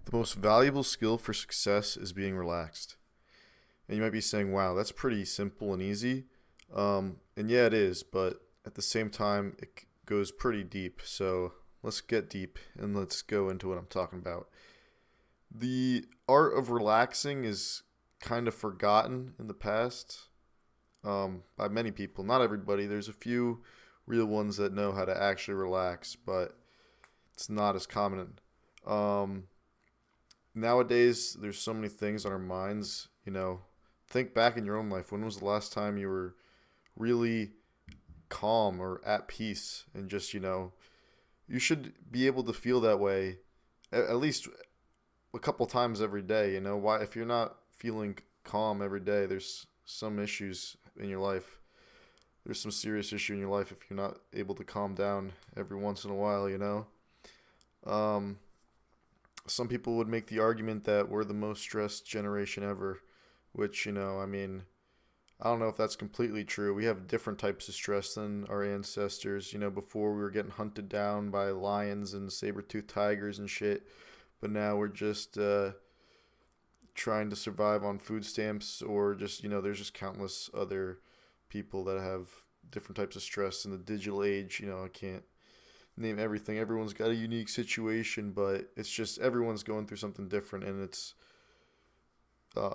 The most valuable skill for success is being relaxed. And you might be saying, wow, that's pretty simple and easy. And yeah, it is, but at the same time, it goes pretty deep. So let's get deep and let's go into what I'm talking about. The art of relaxing is kind of forgotten in the past by many people. Not everybody. There's a few real ones that know how to actually relax, but it's not as common. Um, Nowadays there's so many things on our minds. Think back in your own life. When was the last time you were really calm or at peace? And just, you should be able to feel that way at least a couple times every day. Why? If you're not feeling calm every day, there's some issues in your life. There's some serious issue in your life if you're not able to calm down every once in a while. um some people would make the argument that we're the most stressed generation ever, which, I mean, I don't know if that's completely true. We have different types of stress than our ancestors. Before we were getting hunted down by lions and saber-toothed tigers and shit, but now we're just trying to survive on food stamps, or just, there's just countless other people that have different types of stress in the digital age. I can't name everything. Everyone's got a unique situation, but it's just everyone's going through something different, and it's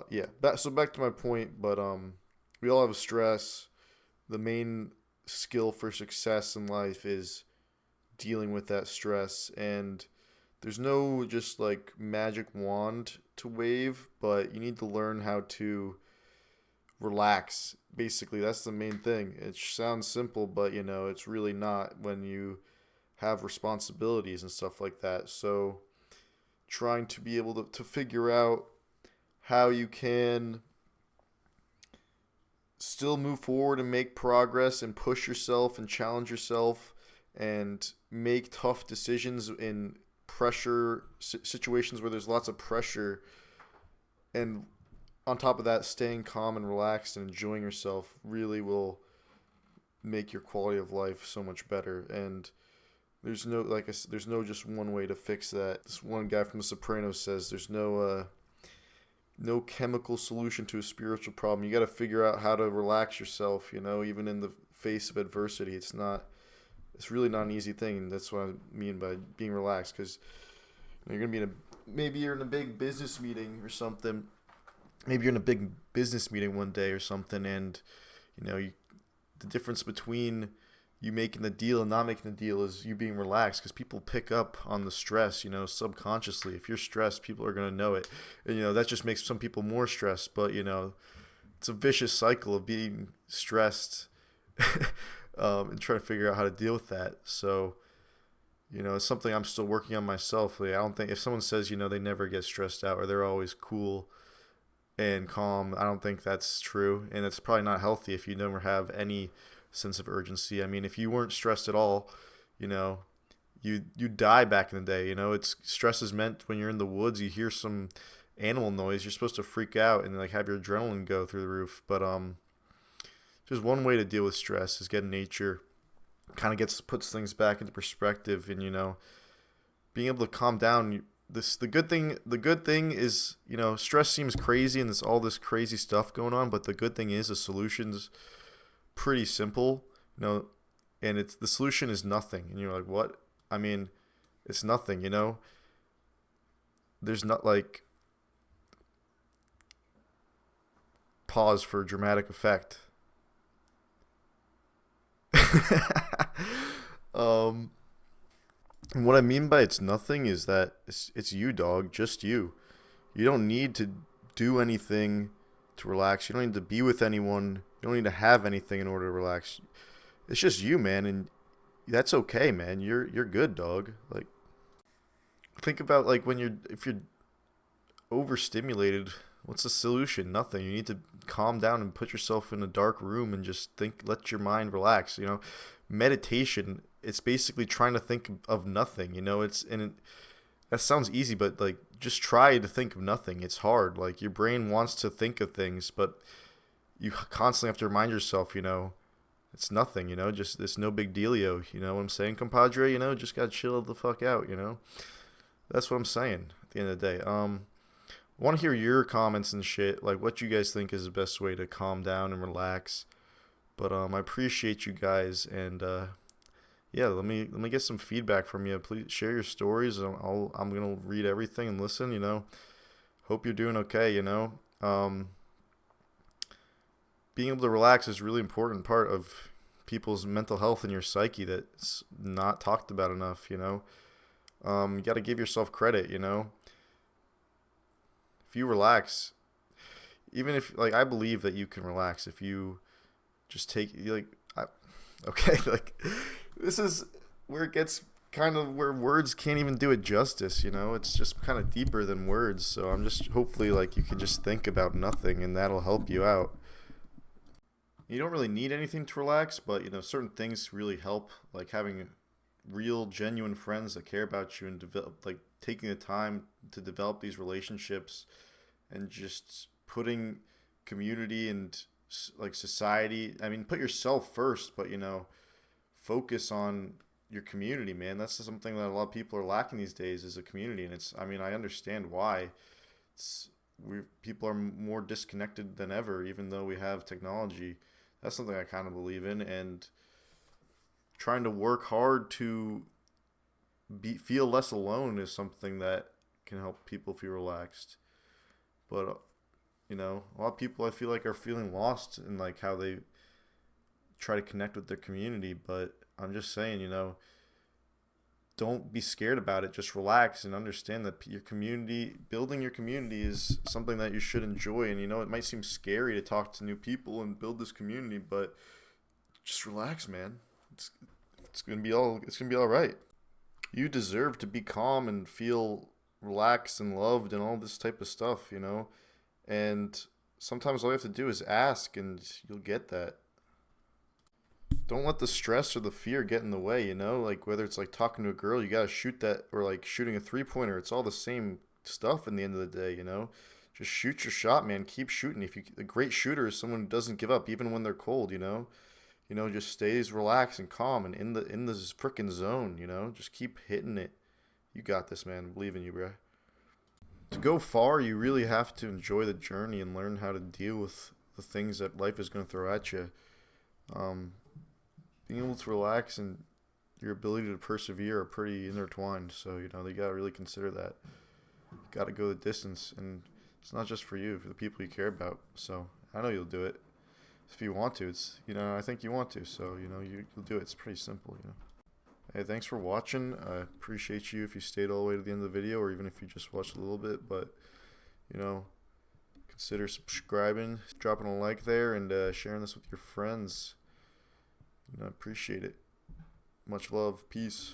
yeah. So back to my point, but we all have stress. The main skill for success in life is dealing with that stress, and there's no just like magic wand to wave, but you need to learn how to relax. Basically, that's the main thing. It sounds simple, but it's really not when you have responsibilities and stuff like that. So trying to be able to figure out how you can still move forward and make progress and push yourself and challenge yourself and make tough decisions in pressure situations where there's lots of pressure, and on top of that, staying calm and relaxed and enjoying yourself really will make your quality of life so much better. And there's no, like I said, there's no just one way to fix that. This one guy from The Sopranos says there's no chemical solution to a spiritual problem. You got to figure out how to relax yourself. Even in the face of adversity, it's really not an easy thing. And that's what I mean by being relaxed, because you're gonna be maybe you're in a big business meeting or something. Maybe you're in a big business meeting one day or something, and the difference between you making the deal and not making the deal is you being relaxed, because people pick up on the stress, subconsciously. If you're stressed, people are going to know it. And, that just makes some people more stressed, but, it's a vicious cycle of being stressed and trying to figure out how to deal with that. So, it's something I'm still working on myself. Like, I don't think if someone says, they never get stressed out or they're always cool and calm, I don't think that's true. And it's probably not healthy if you never have any sense of urgency. I mean, if you weren't stressed at all, you die back in the day. It's stress is meant when you're in the woods, you hear some animal noise, you're supposed to freak out and like have your adrenaline go through the roof. But just one way to deal with stress is get in nature. Kind of puts things back into perspective, and being able to calm down. The good thing is, stress seems crazy and there's all this crazy stuff going on, but the good thing is the solution's pretty simple, and it's the solution is nothing. And you're like, what? I mean, it's nothing. There's not like pause for dramatic effect. um and what I mean by it's nothing is that it's you, dog, just you. You don't need to do anything to relax. You don't need to be with anyone. You don't need to have anything in order to relax. It's just you, man, and that's okay, man. You're good, dog. Like, think about like if you're overstimulated, what's the solution? Nothing. You need to calm down and put yourself in a dark room and just let your mind relax. Meditation, it's basically trying to think of nothing. That sounds easy, but like just try to think of nothing. It's hard. Like, your brain wants to think of things, but you constantly have to remind yourself, it's nothing, just it's no big dealio. You know what I'm saying, compadre? Just gotta chill the fuck out. That's what I'm saying. the end of the day. I want to hear your comments and shit, like what you guys think is the best way to calm down and relax. But I appreciate you guys, and yeah, let me get some feedback from you. Please share your stories. I'm gonna read everything and listen. Hope you're doing okay. Being able to relax is a really important part of people's mental health and your psyche that's not talked about enough. You got to give yourself credit. If you relax, even if like I believe that you can relax if you just take okay, like this is where it gets kind of where words can't even do it justice. It's just kind of deeper than words. So I'm just hopefully like you can just think about nothing and that'll help you out. You don't really need anything to relax, but certain things really help, like having real genuine friends that care about you and develop, like taking the time to develop these relationships and just putting community and like society, I mean, put yourself first, but focus on your community, man. That's something that a lot of people are lacking these days, is a community. And I mean, I understand why. People are more disconnected than ever, even though we have technology. That's something I kind of believe in, and trying to work hard to feel less alone is something that can help people feel relaxed. But a lot of people I feel like are feeling lost in like how they try to connect with their community. But I'm just saying, don't be scared about it. Just relax and understand that building your community is something that you should enjoy. And it might seem scary to talk to new people and build this community, but just relax, man. It's gonna be all right. You deserve to be calm and feel relaxed and loved and all this type of stuff. And sometimes all you have to do is ask, and you'll get that. Don't let the stress or the fear get in the way. Like whether it's like talking to a girl, you gotta shoot that, or like shooting a 3-pointer. It's all the same stuff in the end of the day. Just shoot your shot, man. Keep shooting. A great shooter is someone who doesn't give up even when they're cold. Just stays relaxed and calm and in this freaking zone. Just keep hitting it. You got this, man. I believe in you, bro. To go far, you really have to enjoy the journey and learn how to deal with the things that life is going to throw at you. Being able to relax and your ability to persevere are pretty intertwined. So, they got to really consider that. Got to go the distance. And it's not just for you, for the people you care about. So, I know you'll do it. If you want to, I think you want to. So, you'll do it. It's pretty simple, Hey, thanks for watching. I appreciate you if you stayed all the way to the end of the video, or even if you just watched a little bit. But, consider subscribing, dropping a like there, and sharing this with your friends. I appreciate it. Much love. Peace.